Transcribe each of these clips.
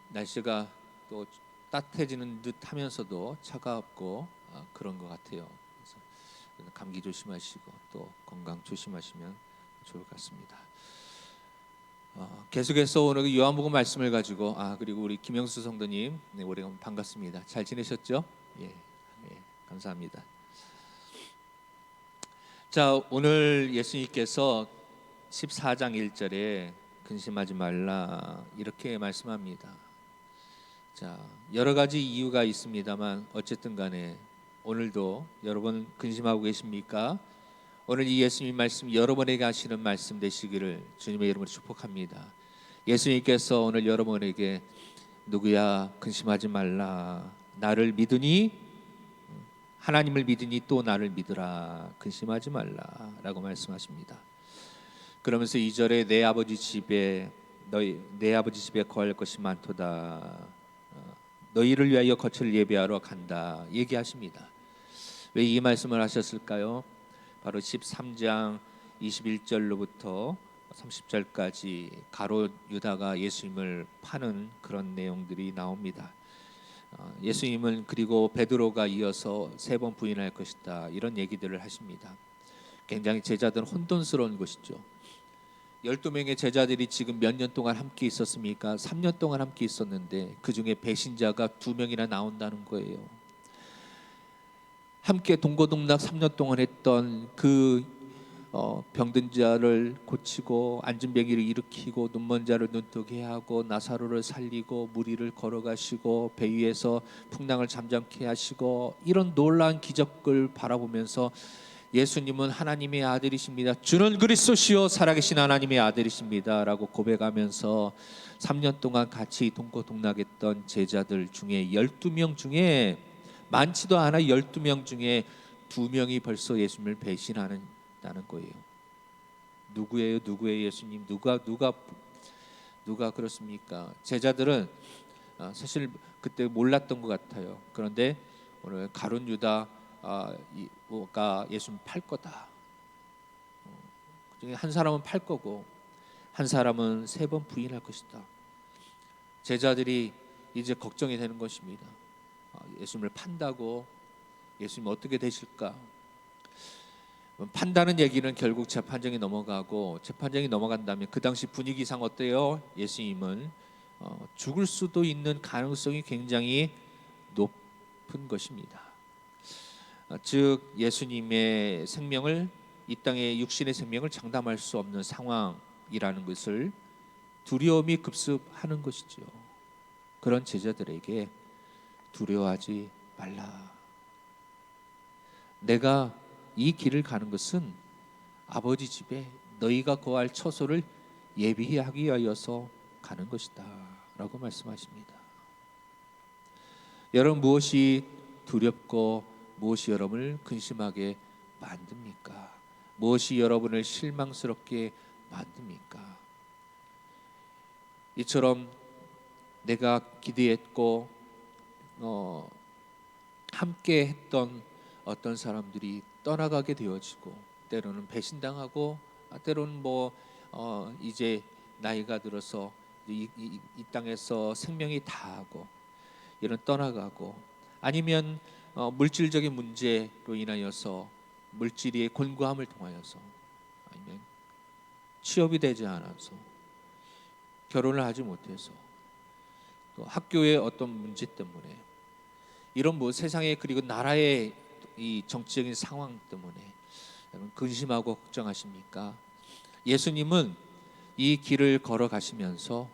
날씨가 또 따뜻해지는 듯 하면서도 차갑고 그런 것 같아요. 그래서 감기 조심하시고 또 건강 조심하시면 좋을 것 같습니다. 계속해서 오늘 요한복음 말씀을 가지고 그리고 우리 김영수 성도님, 네, 오래간 반갑습니다. 잘 지내셨죠? 예, 감사합니다. 자, 오늘 예수님께서 14장 1절에 근심하지 말라 이렇게 말씀합니다. 자, 여러 가지 이유가 있습니다만 어쨌든 간에 오늘도 여러분 근심하고 계십니까? 오늘 이 예수님 말씀 여러분에게 하시는 말씀 되시기를 주님의 이름으로 축복합니다. 예수님께서 오늘 여러분에게 누구야 근심하지 말라, 나를 믿으니 하나님을 믿으니 또 나를 믿으라, 근심하지 말라라고 말씀하십니다. 그러면서 2절에 내 아버지 집에 거할 것이 많도다, 너희를 위하여 거처를 예비하러 간다 얘기하십니다. 왜 이 말씀을 하셨을까요? 바로 13장 21절로부터 30절까지 가롯 유다가 예수님을 파는 그런 내용들이 나옵니다. 예수님은 그리고 베드로가 이어서 3번 부인할 것이다 이런 얘기들을 하십니다. 굉장히 제자들은 혼돈스러운 것이죠. 12명의 제자들이 지금 몇 년 동안 함께 있었습니까? 3년 동안 함께 있었는데 그 중에 배신자가 2명이나 나온다는 거예요. 함께 동고동락 3년 동안 했던 그 병든 자를 고치고 앉은 병이를 일으키고 눈먼 자를 눈뜨게 하고 나사로를 살리고 무리를 걸어가시고 배 위에서 풍랑을 잠잠케 하시고 이런 놀라운 기적을 바라보면서 예수님은 하나님의 아들이십니다, 주는 그리스도시요 살아계신 하나님의 아들이십니다 라고 고백하면서 3년 동안 같이 동고동락했던 제자들 중에 12명 중에 많지도 않아 12명 중에 2명이 벌써 예수님을 배신하는 거예요. 누구예요? 누구예요? 예수님 누가 그렇습니까? 제자들은 사실 그때 몰랐던 것 같아요. 그런데 오늘 가룟 유다가 예수님 팔 거다. 그중에 한 사람은 팔 거고 한 사람은 3번 부인할 것이다. 제자들이 이제 걱정이 되는 것입니다. 예수님을 판다고 예수님 어떻게 되실까? 판다는 얘기는 결국 재판정이 넘어가고, 재판정이 넘어간다면 그 당시 분위기상 어때요? 예수님은 죽을 수도 있는 가능성이 굉장히 높은 것입니다. 즉 예수님의 생명을, 이 땅의 육신의 생명을 장담할 수 없는 상황이라는 것을 두려움이 급습하는 것이죠. 그런 제자들에게 두려워하지 말라. 내가 이 길을 가는 것은 아버지 집에 너희가 거할 처소를 예비하기 위하여서 가는 것이다 라고 말씀하십니다. 여러분, 무엇이 두렵고 무엇이 여러분을 근심하게 만듭니까? 무엇이 여러분을 실망스럽게 만듭니까? 이처럼 내가 기대했고 함께 했던 어떤 사람들이 떠나가게 되어지고, 때로는 배신당하고, 때로는 이제 나이가 들어서 이 땅에서 생명이 다하고 이런 떠나가고, 아니면 물질적인 문제로 인하여서 물질의 곤고함을 통하여서, 아니면 취업이 되지 않아서, 결혼을 하지 못해서, 또 학교의 어떤 문제 때문에, 이런 세상의 그리고 나라의 이 정치적인 상황 때문에 여러분 근심하고 걱정하십니까? 예수님은 이 길을 걸어가시면서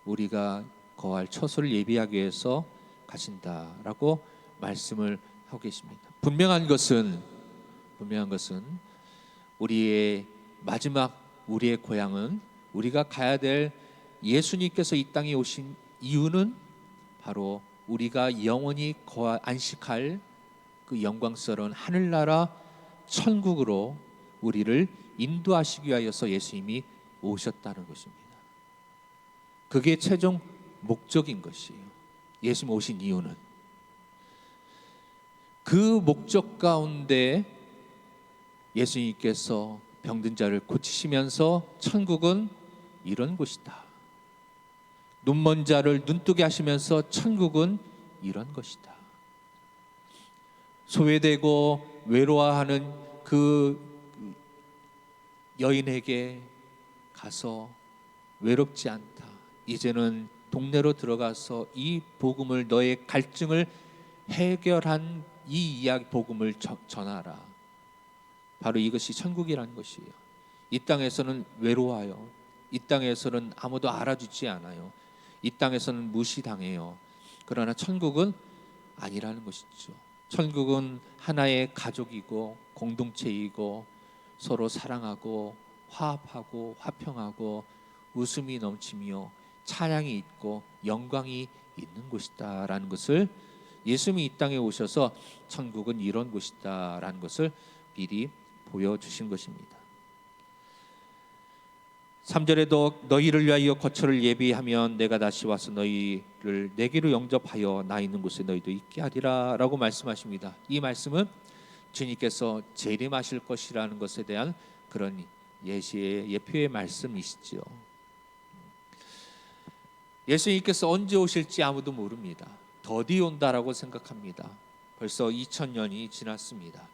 우리가 거할 처소를 예비하기 위해서 가신다라고 말씀을 하고 계십니다. 분명한 것은 우리의 마지막, 우리의 고향은, 우리가 가야 될 예수님께서 이 땅에 오신 이유는 바로 우리가 영원히 안식할 그 영광스러운 하늘나라 천국으로 우리를 인도하시기 위하여서 예수님이 오셨다는 것입니다. 그게 최종 목적인 것이에요. 예수님 오신 이유는 그 목적 가운데 예수님께서 병든 자를 고치시면서 천국은 이런 곳이다, 눈먼 자를 눈뜨게 하시면서 천국은 이런 것이다. 소외되고 외로워하는 그 여인에게 가서 외롭지 않다. 이제는 동네로 들어가서 이 복음을, 너의 갈증을 해결한 이 이야기 복음을 전하라. 바로 이것이 천국이라는 것이에요. 이 땅에서는 외로워요. 이 땅에서는 아무도 알아주지 않아요. 이 땅에서는 무시당해요. 그러나 천국은 아니라는 것이죠. 천국은 하나의 가족이고 공동체이고 서로 사랑하고 화합하고 화평하고 웃음이 넘치며 찬양이 있고 영광이 있는 곳이다 라는 것을, 예수님이 이 땅에 오셔서 천국은 이런 곳이다 라는 것을 미리 보여주신 것입니다. 3절에도 너희를 위하여 거처를 예비하면 내가 다시 와서 너희를 내게로 영접하여 나 있는 곳에 너희도 있게 하리라 라고 말씀하십니다. 이 말씀은 주님께서 재림하실 것이라는 것에 대한 그런 예시의 예표의 말씀이시죠. 예수님께서 언제 오실지 아무도 모릅니다. 더디 온다라고 생각합니다. 벌써 2000년이 지났습니다.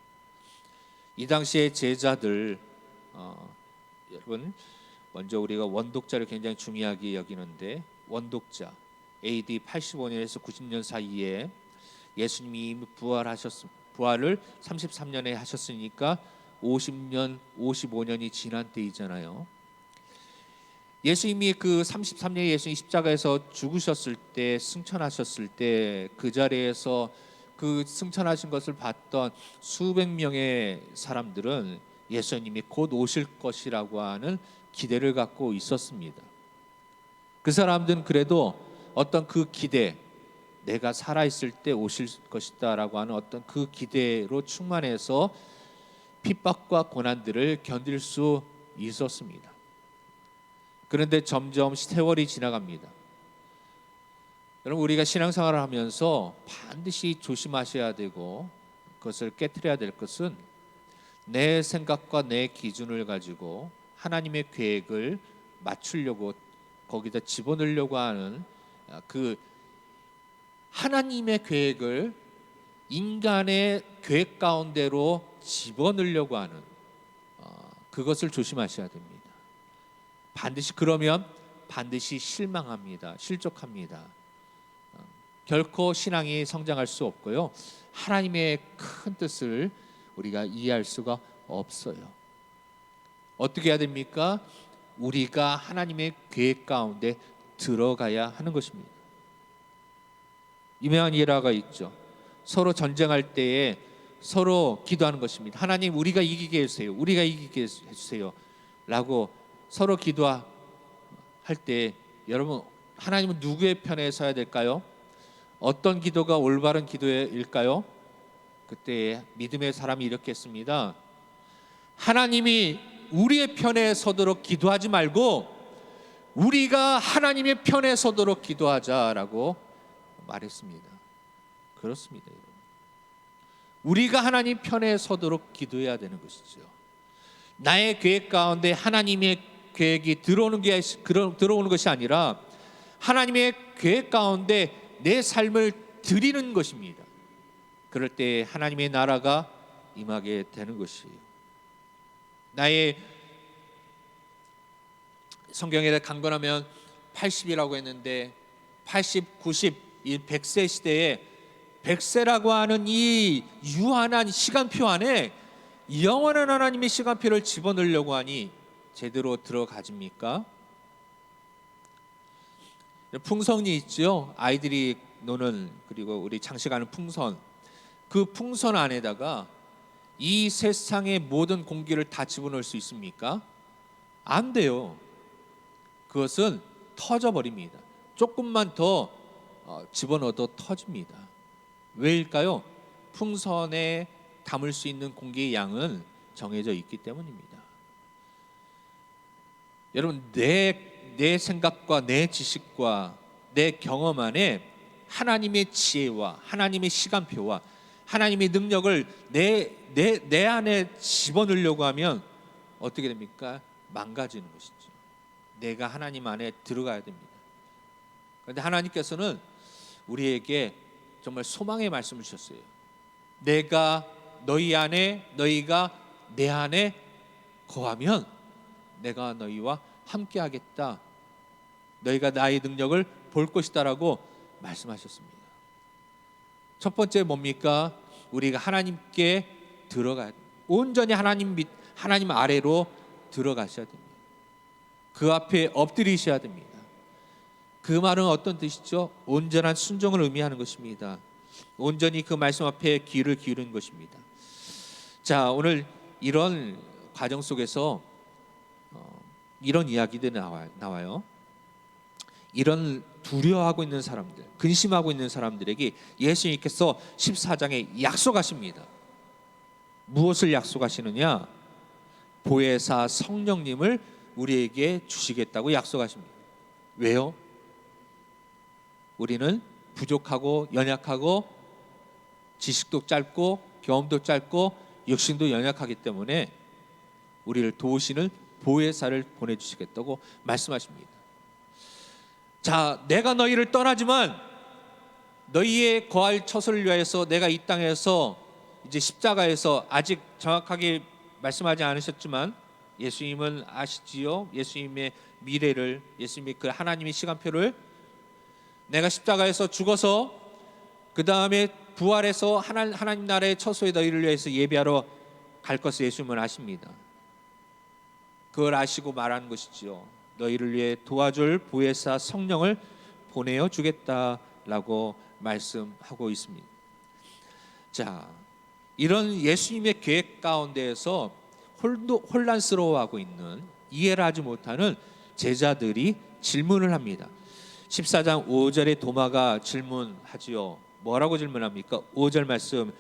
이 당시에 제자들, 여러분 먼저 우리가 원독자를 굉장히 중요하게 여기는데, 원독자 AD 85년에서 90년 사이에 예수님이 이미 부활을 33년에 하셨으니까 50년, 55년이 지난 때이잖아요. 예수님이 그 33년에 예수님이 십자가에서 죽으셨을 때, 승천하셨을 때 그 자리에서 그 승천하신 것을 봤던 수백 명의 사람들은 예수님이 곧 오실 것이라고 하는 기대를 갖고 있었습니다. 그 사람들은 그래도 어떤 그 기대, 내가 살아있을 때 오실 것이다 라고 하는 어떤 그 기대로 충만해서 핍박과 고난들을 견딜 수 있었습니다. 그런데 점점 세월이 지나갑니다. 여러분, 우리가 신앙생활을 하면서 반드시 조심하셔야 되고 그것을 깨트려야 될 것은, 내 생각과 내 기준을 가지고 하나님의 계획을 맞추려고, 거기다 집어넣으려고 하는 그 하나님의 계획을 인간의 계획 가운데로 집어넣으려고 하는 그것을 조심하셔야 됩니다. 반드시 그러면 반드시 실망합니다. 실족합니다. 결코 신앙이 성장할 수 없고요, 하나님의 큰 뜻을 우리가 이해할 수가 없어요. 어떻게 해야 됩니까? 우리가 하나님의 계획 가운데 들어가야 하는 것입니다. 유명한 일화가 있죠. 서로 전쟁할 때에 서로 기도하는 것입니다. 하나님, 우리가 이기게 해주세요. 우리가 이기게 해주세요 라고 서로 기도할 때, 여러분, 하나님은 누구의 편에 서야 될까요? 어떤 기도가 올바른 기도일까요? 그때 믿음의 사람이 이렇게 했습니다. 하나님이 우리의 편에 서도록 기도하지 말고 우리가 하나님의 편에 서도록 기도하자라고 말했습니다. 그렇습니다, 여러분. 우리가 하나님 편에 서도록 기도해야 되는 것이죠. 나의 계획 가운데 하나님의 계획이 들어오는 것이 아니라 하나님의 계획 가운데 내 삶을 드리는 것입니다. 그럴 때 하나님의 나라가 임하게 되는 것이에요. 나의 성경에 강건하면 80이라고 했는데 80, 90, 이 100세 시대에 100세라고 하는 이 유한한 시간표 안에 영원한 하나님의 시간표를 집어넣으려고 하니 제대로 들어가집니까? 풍선이 있죠. 아이들이 노는, 그리고 우리 장식하는 풍선. 그 풍선 안에다가 이 세상의 모든 공기를 다 집어넣을 수 있습니까? 안 돼요. 그것은 터져버립니다. 조금만 더 집어넣어도 터집니다. 왜일까요? 풍선에 담을 수 있는 공기의 양은 정해져 있기 때문입니다. 여러분, 내 생각과 내 지식과 내 경험 안에 하나님의 지혜와 하나님의 시간표와 하나님의 능력을 내 안에 집어넣으려고 하면 어떻게 됩니까? 망가지는 것이죠. 내가 하나님 안에 들어가야 됩니다. 그런데 하나님께서는 우리에게 정말 소망의 말씀을 주셨어요. 내가 너희 안에, 너희가 내 안에 거하면 내가 너희와 함께 하겠다. 너희가 나의 능력을 볼 것이다라고 말씀하셨습니다. 첫 번째 뭡니까? 우리가 하나님께 들어가야 됩니다. 온전히 하나님 아래로 들어가셔야 됩니다. 그 앞에 엎드리셔야 됩니다. 그 말은 어떤 뜻이죠? 온전한 순종을 의미하는 것입니다. 온전히 그 말씀 앞에 귀를 기울이는 것입니다. 자, 오늘 이런 과정 속에서 이런 이야기들이 나와요. 이런 두려워하고 있는 사람들, 근심하고 있는 사람들에게 예수님께서 14장에 약속하십니다. 무엇을 약속하시느냐? 보혜사 성령님을 우리에게 주시겠다고 약속하십니다. 왜요? 우리는 부족하고 연약하고 지식도 짧고 경험도 짧고 육신도 연약하기 때문에 우리를 도우시는 보혜사를 보내주시겠다고 말씀하십니다. 자, 내가 너희를 떠나지만 너희의 거할 처소를 위하여서 내가 이 땅에서 이제 십자가에서 아직 정확하게 말씀하지 않으셨지만 예수님은 아시지요? 예수님의 미래를, 예수님의 그 하나님의 시간표를, 내가 십자가에서 죽어서 그 다음에 부활해서 하나님 나라의 처소에 너희를 위해서 예배하러 갈 것을 예수님은 아십니다. 그걸 아시고 말하는 것이지요. 너희를 위해 도와줄 보혜사 성령을 보내어 주겠다라고 말씀하고 있습니다. 자, 이런 예수님의 계획 가운데에서 혼란스러워하고 있는, 이해를 하지 못하는 제자들이 질문을 합니다. 14장 5절에 도마가 질문하지요. 뭐라고 질문합니까? 5절 말씀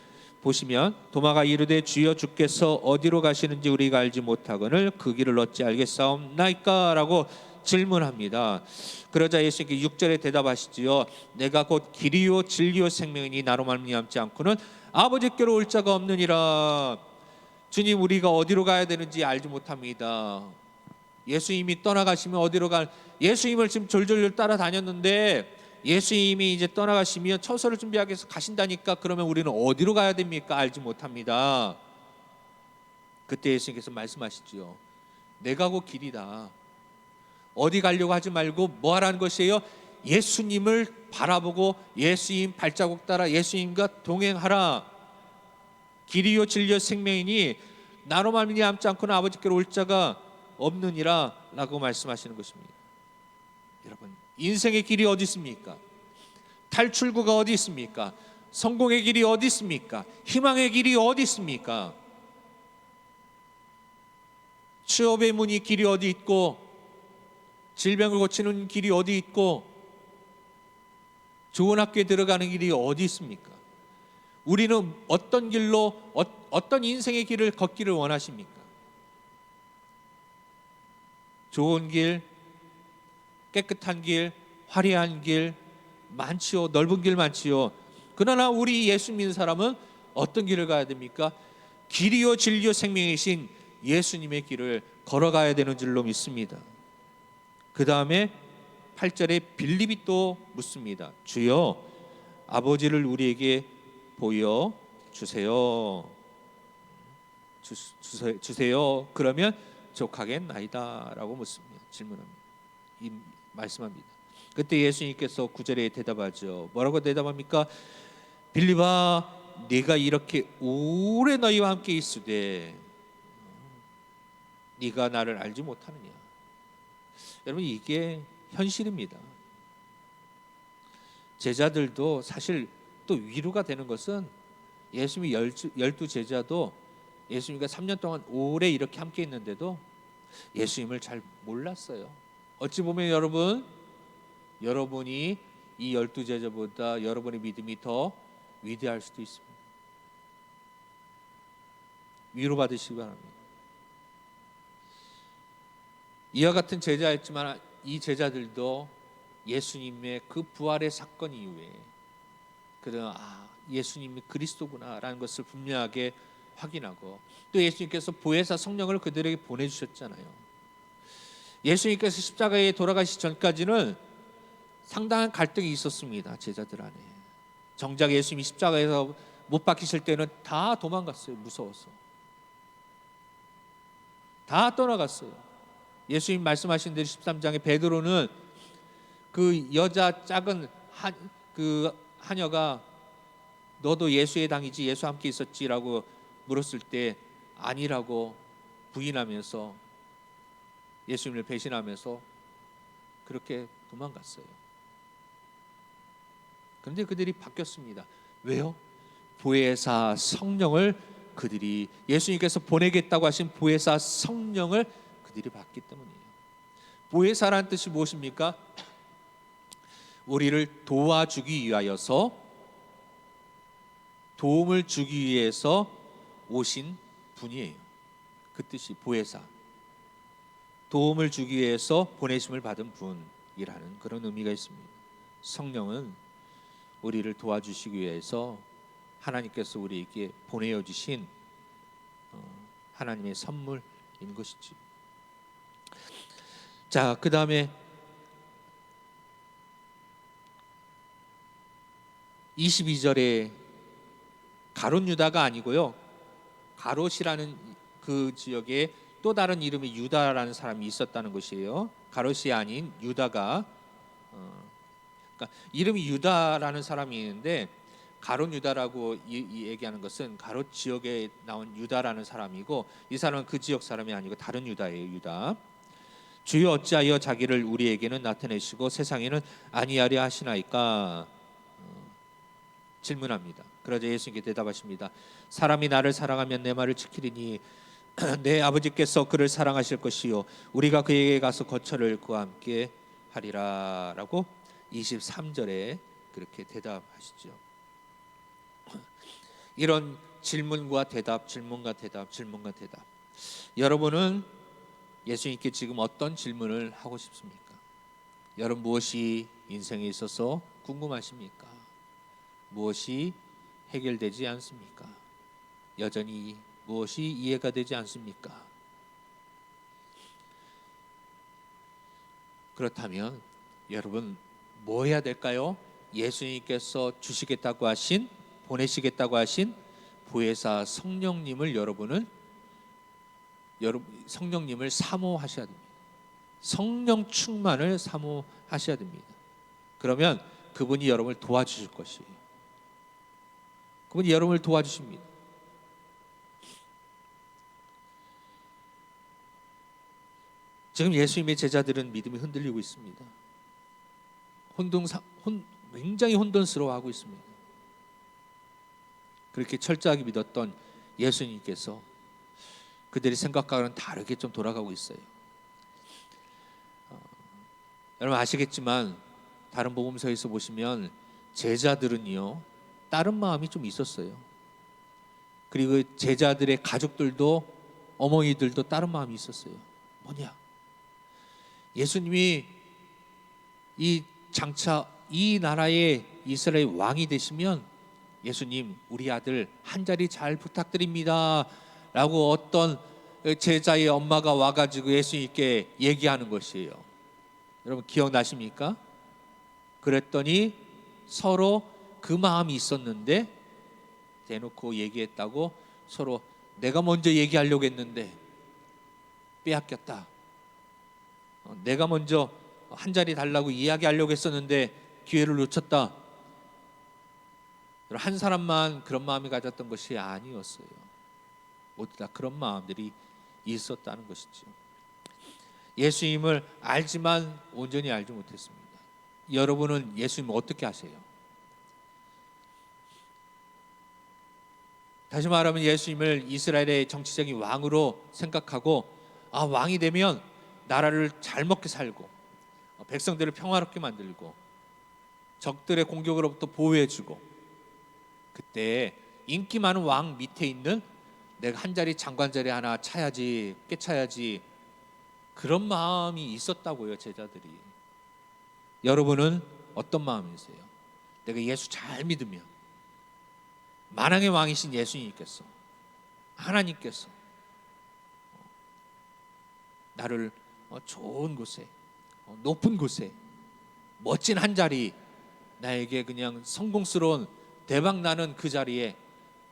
보시면 도마가 이르되 주여 주께서 어디로 가시는지 우리가 알지 못하거늘 그 길을 어찌 알겠사옵나이까? 라고 질문합니다. 그러자 예수님께 6절에 대답하시지요. 내가 곧 길이요 진리요 생명이니 나로 말미암지 않고는 아버지께로 올 자가 없느니라. 주님, 우리가 어디로 가야 되는지 알지 못합니다. 예수님이 떠나가시면 어디로 예수님을 지금 졸졸 따라다녔는데 예수님이 이제 떠나가시면 처소를 준비하기 위해서 가신다니까 그러면 우리는 어디로 가야 됩니까? 알지 못합니다. 그때 예수님께서 말씀하시죠. 내가 곧 길이다. 어디 가려고 하지 말고 뭐 하라는 것이에요? 예수님을 바라보고 예수님 발자국 따라 예수님과 동행하라. 길이요 진리요 생명이니 나로 말미암지 않고는 아버지께로 올 자가 없느니라 라고 말씀하시는 것입니다. 여러분, 인생의 길이 어디 있습니까? 탈출구가 어디 있습니까? 성공의 길이 어디 있습니까? 희망의 길이 어디 있습니까? 취업의 문이 길이 어디 있고, 질병을 고치는 길이 어디 있고, 좋은 학교에 들어가는 길이 어디 있습니까? 우리는 어떤 길로, 어떤 인생의 길을 걷기를 원하십니까? 좋은 길, 깨끗한 길, 화려한 길 많지요. 넓은 길 많지요. 그러나 우리 예수 믿는 사람은 어떤 길을 가야 됩니까? 길이요 진리요 생명이신 예수님의 길을 걸어가야 되는 줄로 믿습니다. 그 다음에 8절에 빌립이 또 묻습니다. 주여, 아버지를 우리에게 보여주세요. 주세요. 그러면 족하겠나이다 라고 묻습니다. 질문합니다. 말씀합니다. 그때 예수님께서 9절에 대답하죠. 뭐라고 대답합니까? 빌립아, 네가 이렇게 오래 너희와 함께 있으되 네가 나를 알지 못하느냐? 여러분, 이게 현실입니다. 제자들도 사실 또 위로가 되는 것은 예수님이 12 제자도 예수님과 3년 동안 오래 이렇게 함께 있는데도 예수님을 잘 몰랐어요. 어찌 보면 여러분이 이 12 제자보다 여러분의 믿음이 더 위대할 수도 있습니다. 위로받으시기 바랍니다. 이와 같은 제자였지만 이 제자들도 예수님의 그 부활의 사건 이후에 예수님이 그리스도구나 라는 것을 분명하게 확인하고, 또 예수님께서 보혜사 성령을 그들에게 보내주셨잖아요. 예수님께서 십자가에 돌아가시기 전까지는 상당한 갈등이 있었습니다. 제자들 안에. 정작 예수님이 십자가에서 못 박히실 때는 다 도망갔어요. 무서워서. 다 떠나갔어요. 예수님 말씀하신 대로 13장에 베드로는 그 여자 작은 그 하녀가 너도 예수의 당이지, 예수와 함께 있었지라고 물었을 때 아니라고 부인하면서 예수님을 배신하면서 그렇게 도망갔어요. 그런데 그들이 바뀌었습니다. 왜요? 보혜사 성령을 그들이, 예수님께서 보내겠다고 하신 보혜사 성령을 그들이 받기 때문이에요. 보혜사라는 뜻이 무엇입니까? 우리를 도와주기 위하여서, 도움을 주기 위해서 오신 분이에요. 그 뜻이 보혜사, 도움을 주기 위해서 보내심을 받은 분이라는 그런 의미가 있습니다. 성령은 우리를 도와주시기 위해서 하나님께서 우리에게 보내어 주신 하나님의 선물인 것이지. 자, 그 다음에 22절에 가롯 유다가 아니고요, 가롯이라는 그 지역에 또 다른 이름의 유다라는 사람이 있었다는 것이에요. 가롯이 아닌 유다가, 그러니까 이름이 유다라는 사람이 있는데, 가롯 유다라고 얘기하는 것은 가롯 지역에 나온 유다라는 사람이고, 이 사람은 그 지역 사람이 아니고 다른 유다예요. 유다. 주여 어찌하여 자기를 우리에게는 나타내시고 세상에는 아니하려 하시나이까? 질문합니다. 그러자 예수님께 대답하십니다. 사람이 나를 사랑하면 내 말을 지키리니 내 아버지께서 그를 사랑하실 것이요 우리가 그에게 가서 거처를 그와 함께 하리라 라고 23절에 그렇게 대답하시죠. 이런 질문과 대답, 질문과 대답, 질문과 대답. 여러분은 예수님께 지금 어떤 질문을 하고 싶습니까? 여러분 무엇이 인생에 있어서 궁금하십니까? 무엇이 해결되지 않습니까? 여전히 무엇이 이해가 되지 않습니까? 그렇다면 여러분 뭐 해야 될까요? 예수님께서 주시겠다고 하신, 보내시겠다고 하신 보혜사 성령님을 성령님을 사모하셔야 됩니다. 성령 충만을 사모하셔야 됩니다. 그러면 그분이 여러분을 도와주실 것이에요. 그분이 여러분을 도와주십니다. 지금 예수님의 제자들은 믿음이 흔들리고 있습니다. 굉장히 혼돈스러워하고 있습니다. 그렇게 철저하게 믿었던 예수님께서 그들의 생각과는 다르게 좀 돌아가고 있어요. 여러분 아시겠지만 다른 복음서에서 보시면 제자들은요 다른 마음이 좀 있었어요. 그리고 제자들의 가족들도, 어머니들도 다른 마음이 있었어요. 뭐냐? 예수님이 장차 이 나라의 이스라엘 왕이 되시면 예수님 우리 아들 한 자리 잘 부탁드립니다 라고 어떤 제자의 엄마가 와가지고 예수님께 얘기하는 것이에요. 여러분 기억나십니까? 그랬더니 서로 그 마음이 있었는데 대놓고 얘기했다고, 서로 내가 먼저 얘기하려고 했는데 빼앗겼다. 내가 먼저 한 자리 달라고 이야기하려고 했었는데 기회를 놓쳤다. 한 사람만 그런 마음이 가졌던 것이 아니었어요. 모두 다 그런 마음들이 있었다는 것이죠. 예수님을 알지만 온전히 알지 못했습니다. 여러분은 예수님을 어떻게 아세요? 다시 말하면 예수님을 이스라엘의 정치적인 왕으로 생각하고, 왕이 되면 나라를 잘 먹게 살고 백성들을 평화롭게 만들고 적들의 공격으로부터 보호해주고, 그때 인기 많은 왕 밑에 있는 내가 한 자리 장관 자리 하나 차야지, 꿰차야지, 그런 마음이 있었다고요. 제자들이. 여러분은 어떤 마음이세요? 내가 예수 잘 믿으면 만왕의 왕이신 예수님께서, 하나님께서 나를 좋은 곳에, 높은 곳에, 멋진 한 자리, 나에게 그냥 성공스러운 대박 나는 그 자리에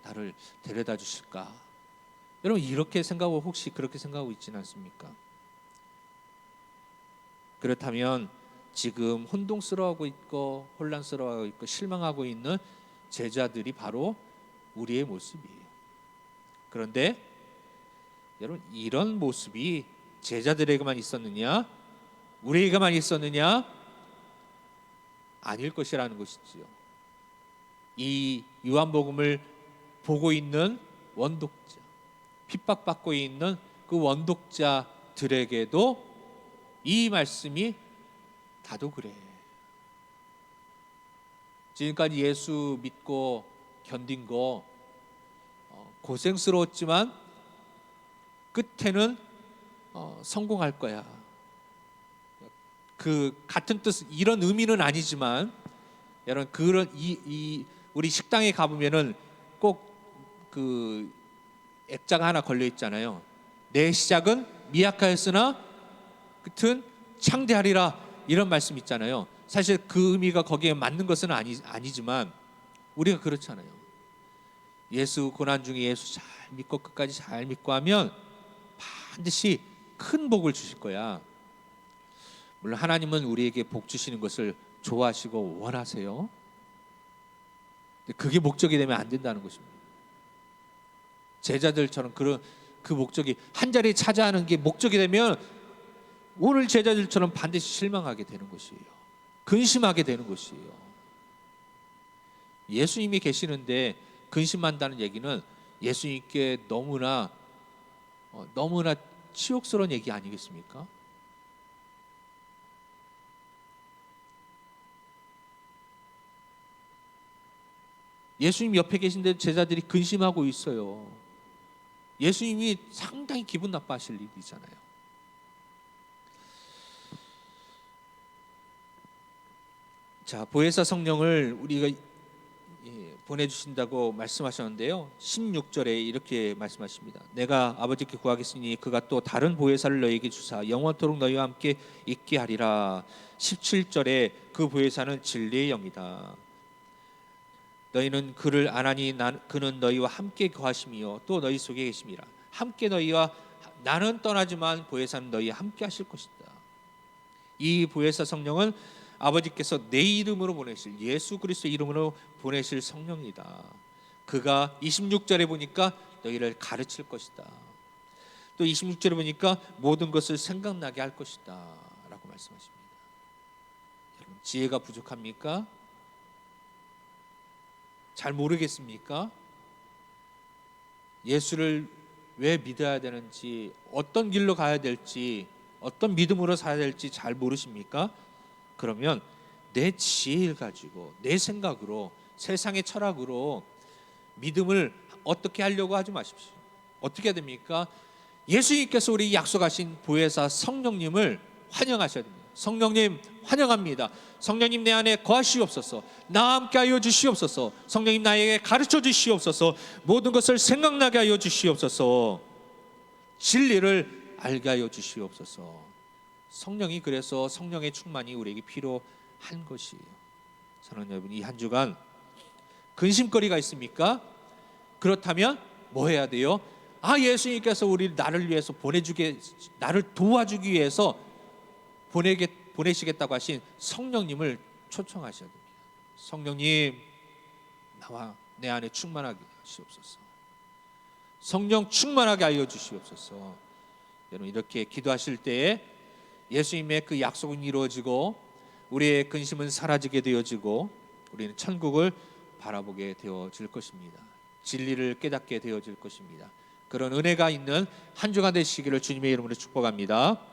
나를 데려다 주실까? 여러분 이렇게 생각하고 혹시 그렇게 생각하고 있지는 않습니까? 그렇다면 지금 혼동스러워하고 있고 혼란스러워하고 있고 실망하고 있는 제자들이 바로 우리의 모습이에요. 그런데 여러분 이런 모습이 제자들에게만 있었느냐? 우리에게만 있었느냐? 아닐 것이라는 것이지요. 이 요한복음을 보고 있는 원독자, 핍박받고 있는 그 원독자들에게도 이 말씀이 다도 그래. 지금까지 예수 믿고 견딘 거 고생스러웠지만 끝에는 성공할 거야. 그 같은 뜻 이런 의미는 아니지만 여러분 그런 우리 식당에 가보면은 꼭 그 액자가 하나 걸려 있잖아요. 내 시작은 미약하였으나 끝은 창대하리라, 이런 말씀 있잖아요. 사실 그 의미가 거기에 맞는 것은 아니지만 우리가 그렇잖아요. 예수 고난 중에 예수 잘 믿고 끝까지 잘 믿고 하면 반드시 큰 복을 주실 거야. 물론 하나님은 우리에게 복 주시는 것을 좋아하시고 원하세요. 근데 그게 목적이 되면 안 된다는 것입니다. 제자들처럼 그 목적이 한 자리에 차지하는 게 목적이 되면 오늘 제자들처럼 반드시 실망하게 되는 것이에요. 근심하게 되는 것이에요. 예수님이 계시는데 근심한다는 얘기는 예수님께 너무나 치욕스러운 얘기 아니겠습니까? 예수님 옆에 계신데 제자들이 근심하고 있어요. 예수님이 상당히 기분 나빠하실 일이잖아요. 자, 보혜사 성령을 우리가 보내주신다고 말씀하셨는데요, 16절에 이렇게 말씀하십니다. 내가 아버지께 구하겠으니 그가 또 다른 보혜사를 너희에게 주사 영원토록 너희와 함께 있게 하리라. 17절에 그 보혜사는 진리의 영이다. 너희는 그를 아나니 그는 너희와 함께 거하심이요 또 너희 속에 계심이라. 함께 너희와 나는 떠나지만 보혜사는 너희와 함께 하실 것이다. 이 보혜사 성령은 아버지께서 내 이름으로 보내실, 예수 그리스도 이름으로 보내실 성령이다. 그가 26절에 보니까 너희를 가르칠 것이다. 또 26절에 보니까 모든 것을 생각나게 할 것이다 라고 말씀하십니다. 여러분 지혜가 부족합니까? 잘 모르겠습니까? 예수를 왜 믿어야 되는지, 어떤 길로 가야 될지, 어떤 믿음으로 살아야 될지 잘 모르십니까? 그러면 내 지혜를 가지고 내 생각으로 세상의 철학으로 믿음을 어떻게 하려고 하지 마십시오. 어떻게 해야 됩니까? 예수님께서 우리 약속하신 보혜사 성령님을 환영하셔야 됩니다. 성령님 환영합니다. 성령님 내 안에 거하시옵소서. 나와 함께 하여 주시옵소서. 성령님 나에게 가르쳐 주시옵소서. 모든 것을 생각나게 하여 주시옵소서. 진리를 알게 하여 주시옵소서. 성령이 그래서 성령의 충만이 우리에게 필요한 것이에요. 사랑하는 여러분, 이 한 주간 근심거리가 있습니까? 그렇다면 뭐 해야 돼요? 예수님께서 나를 위해서 나를 도와주기 위해서 보내시겠다고 하신 성령님을 초청하셔야 됩니다. 성령님, 나와 내 안에 충만하게 하시옵소서. 성령 충만하게 하여 주시옵소서. 여러분 이렇게 기도하실 때에 예수님의 그 약속은 이루어지고 우리의 근심은 사라지게 되어지고 우리는 천국을 바라보게 되어질 것입니다. 진리를 깨닫게 되어질 것입니다. 그런 은혜가 있는 한 주간 되시기를 주님의 이름으로 축복합니다.